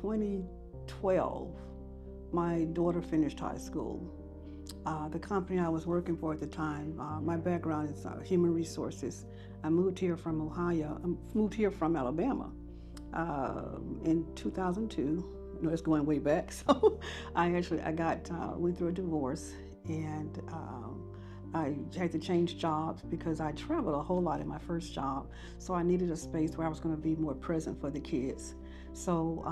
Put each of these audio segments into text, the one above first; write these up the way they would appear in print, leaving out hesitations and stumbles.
2012, my daughter finished high school. The company I was working for at the time, my background is human resources. I moved here from Ohio. I moved here from Alabama in 2002. You know, it's going way back. So I went through a divorce, and I had to change jobs because I traveled a whole lot in my first job. So I needed a space where I was going to be more present for the kids. So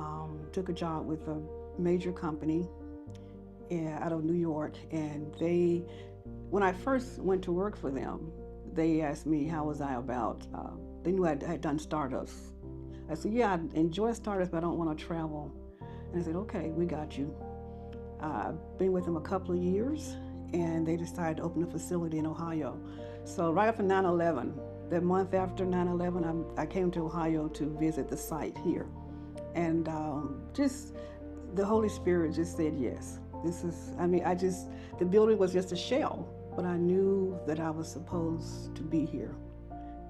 took a job with a major company out of New York, and when I first went to work for them, they asked me how was I about. They knew I had done startups. I said, yeah, I enjoy startups, but I don't want to travel. And I said, okay, we got you. I've been with them a couple of years, and they decided to open a facility in Ohio. So right after 9/11, that month after 9/11, I came to Ohio to visit the site here. And just the Holy Spirit just said yes. The building was just a shell, but I knew that I was supposed to be here.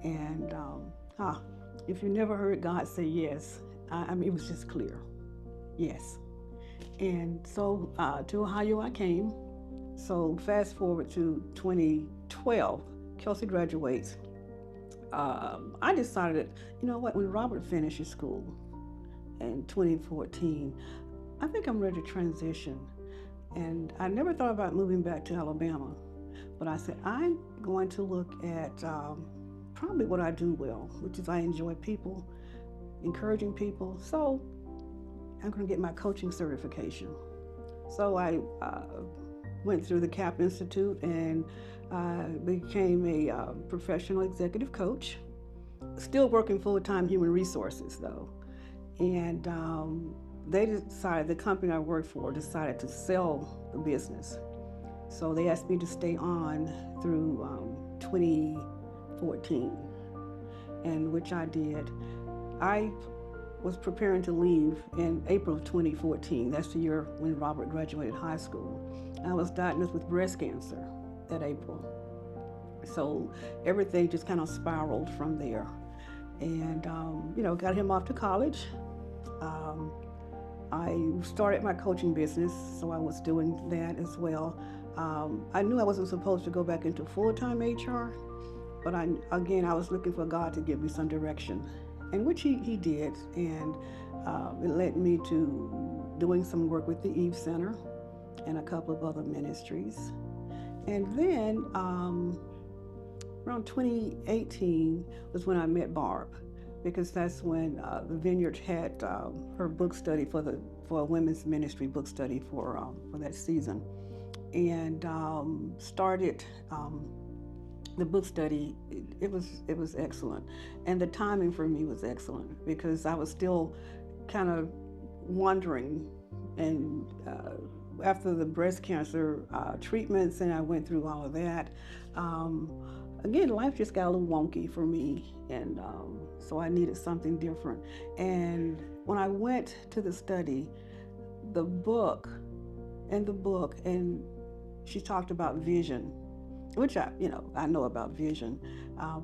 And if you never heard God say yes, it was just clear. Yes. And so to Ohio I came. So fast forward to 2012, Kelsey graduates. I decided, you know what, when Robert finishes school in 2014, I think I'm ready to transition. And I never thought about moving back to Alabama, but I said, I'm going to look at probably what I do well, which is I enjoy people, encouraging people. So I'm going to get my coaching certification. So I went through the CAP Institute and became a professional executive coach, still working full-time human resources though. And the company I worked for decided to sell the business. So they asked me to stay on through 2014, and which I did. I was preparing to leave in April of 2014. That's the year when Robert graduated high school. I was diagnosed with breast cancer that April. So everything just kind of spiraled from there. And, got him off to college. I started my coaching business, so I was doing that as well. I knew I wasn't supposed to go back into full-time HR, but I was looking for God to give me some direction, and which he did. And it led me to doing some work with the Eve Center and a couple of other ministries. And then around 2018 was when I met Barb, because that's when the Vineyard had her book study for a women's ministry book study for that season, and started the book study. It was excellent, and the timing for me was excellent because I was still kind of wondering, and after the breast cancer treatments, and I went through all of that. Again, life just got a little wonky for me, and so I needed something different. And when I went to the study, the book, and she talked about vision, which I know about vision,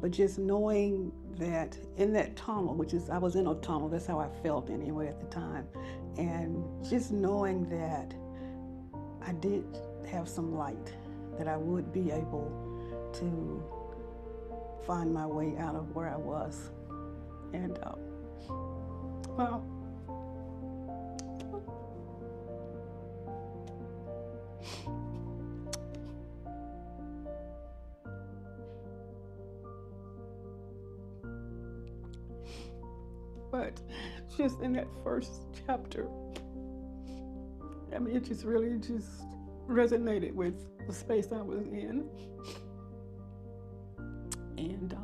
but just knowing that in that tunnel, I was in a tunnel, that's how I felt anyway at the time, and just knowing that I did have some light, that I would be able to find my way out of where I was. And well, but just in that first chapter, it just really resonated with the space I was in. And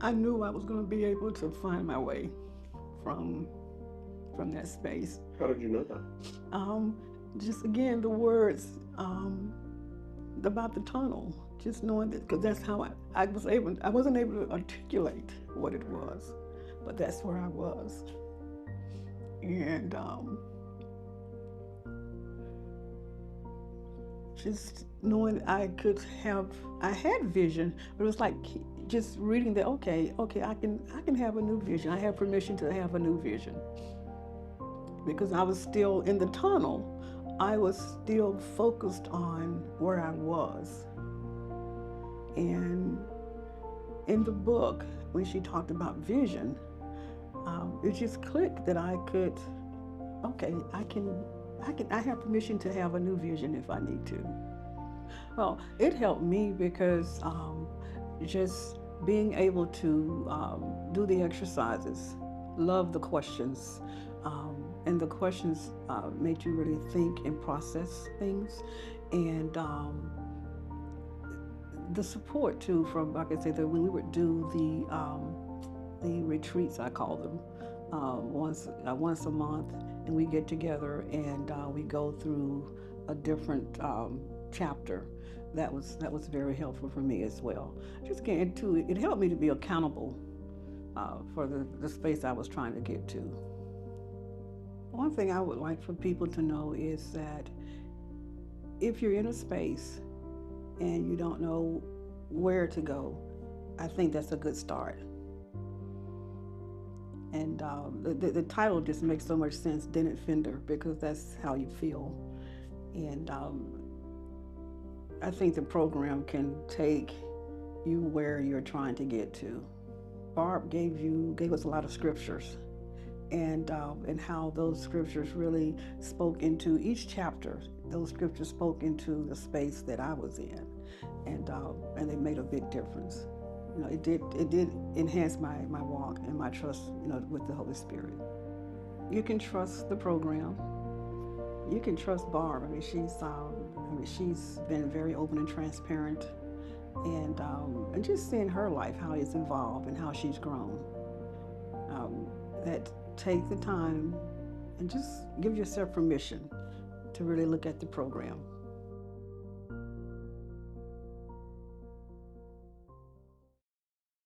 I knew I was going to be able to find my way from that space. How did you know that? Just again, the words about the tunnel, just knowing that, because that's how I wasn't able to articulate what it was, but that's where I was. And just knowing I had vision, but it was like just reading that, okay, I can have a new vision. I have permission to have a new vision. Because I was still in the tunnel. I was still focused on where I was. And in the book, when she talked about vision, it just clicked that I could, okay, I have permission to have a new vision if I need to. Well, it helped me because just being able to do the exercises, love the questions, and the questions made you really think and process things, and the support too from, like I said, that when we would do the retreats, I call them, once a month, and we get together and we go through a different chapter. That was very helpful for me as well. Just getting into it, it helped me to be accountable for the space I was trying to get to. One thing I would like for people to know is that if you're in a space and you don't know where to go, I think that's a good start. And the title just makes so much sense, Dented Fender, because that's how you feel. And I think the program can take you where you're trying to get to. Barb gave us a lot of scriptures, and how those scriptures really spoke into each chapter. Those scriptures spoke into the space that I was in, and they made a big difference. It did enhance my walk and my trust, with the Holy Spirit. You can trust the program. You can trust Barb. She's been very open and transparent, and just seeing her life, how it's evolved and how she's grown. That take the time and just give yourself permission to really look at the program.